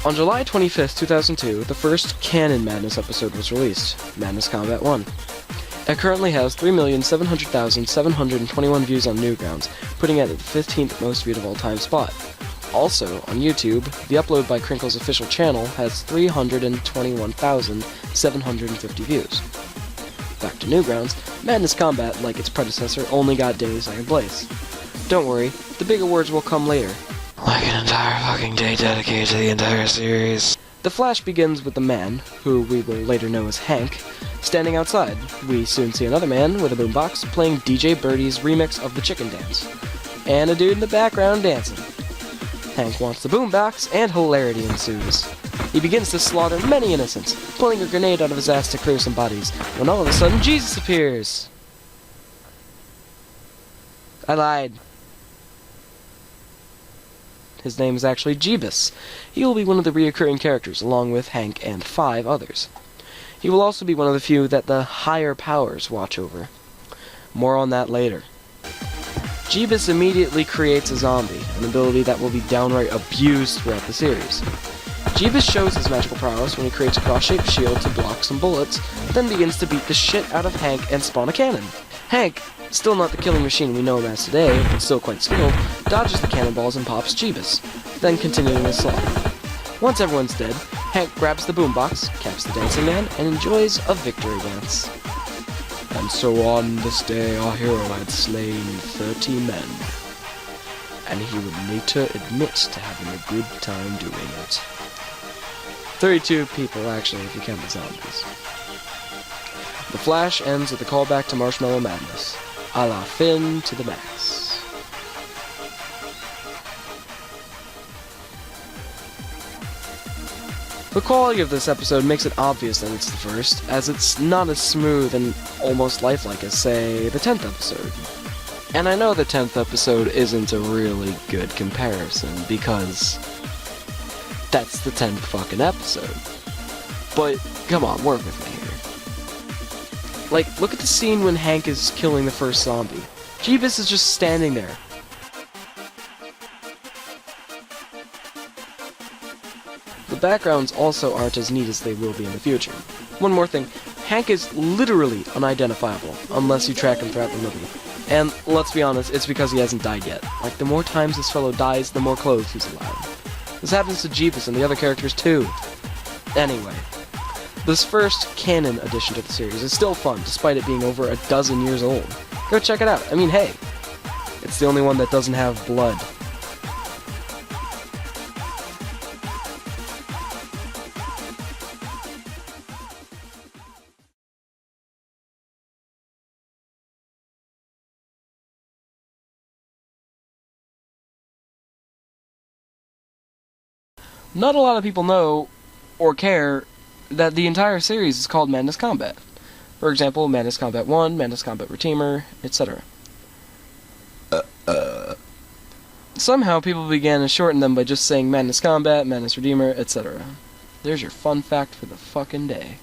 On July 25th, 2002, the first Canon Madness episode was released, Madness Combat 1. It currently has 3,700,721 views on Newgrounds, putting it at the 15th most viewed of all time spot. Also, on YouTube, the upload by Crinkle's official channel has 321,750 views. Back to Newgrounds, Madness Combat, like its predecessor, only got day second place. Don't worry, the big awards will come later. Like an entire fucking day dedicated to the entire series. The Flash begins with the man, who we will later know as Hank, standing outside. We soon see another man with a boombox playing DJ Birdie's remix of the Chicken Dance, and a dude in the background dancing. Hank wants the boombox, and hilarity ensues. He begins to slaughter many innocents, pulling a grenade out of his ass to clear some bodies, when all of a sudden Jesus appears! I lied. His name is actually Jeebus. He will be one of the reoccurring characters, along with Hank and 5 others. He will also be one of the few that the higher powers watch over. More on that later. Jeebus immediately creates a zombie, an ability that will be downright abused throughout the series. Jeebus shows his magical prowess when he creates a cross-shaped shield to block some bullets, then begins to beat the shit out of Hank and spawn a cannon. Hank, still not the killing machine we know him as today, but still quite skilled, dodges the cannonballs and pops Jeebus, then continuing his slaughter. Once everyone's dead, Hank grabs the boombox, caps the dancing man, and enjoys a victory dance. And so on this day our hero had slain 30 men, and he would later admit to having a good time doing it. 32 people, actually, if you count the zombies. The Flash ends with a callback to Marshmallow Madness, a la Finn to the max. The quality of this episode makes it obvious that it's the first, as it's not as smooth and almost lifelike as, say, the 10th episode. And I know the 10th episode isn't a really good comparison, because that's the 10th fucking episode. But, come on, work with me here. Like, look at the scene when Hank is killing the first zombie. Jeebus is just standing there. The backgrounds also aren't as neat as they will be in the future. One more thing, Hank is literally unidentifiable, unless you track him throughout the movie. And, let's be honest, it's because he hasn't died yet. Like, the more times this fellow dies, the more clothes he's allowed. This happens to Jeebus and the other characters too. Anyway. This first canon addition to the series is still fun, despite it being over a dozen years old. Go check it out. I mean, hey, it's the only one that doesn't have blood. Not a lot of people know, or care, that the entire series is called Madness Combat. For example, Madness Combat 1, Madness Combat Redeemer, etc. Somehow people began to shorten them by just saying Madness Combat, Madness Redeemer, etc. There's your fun fact for the fucking day.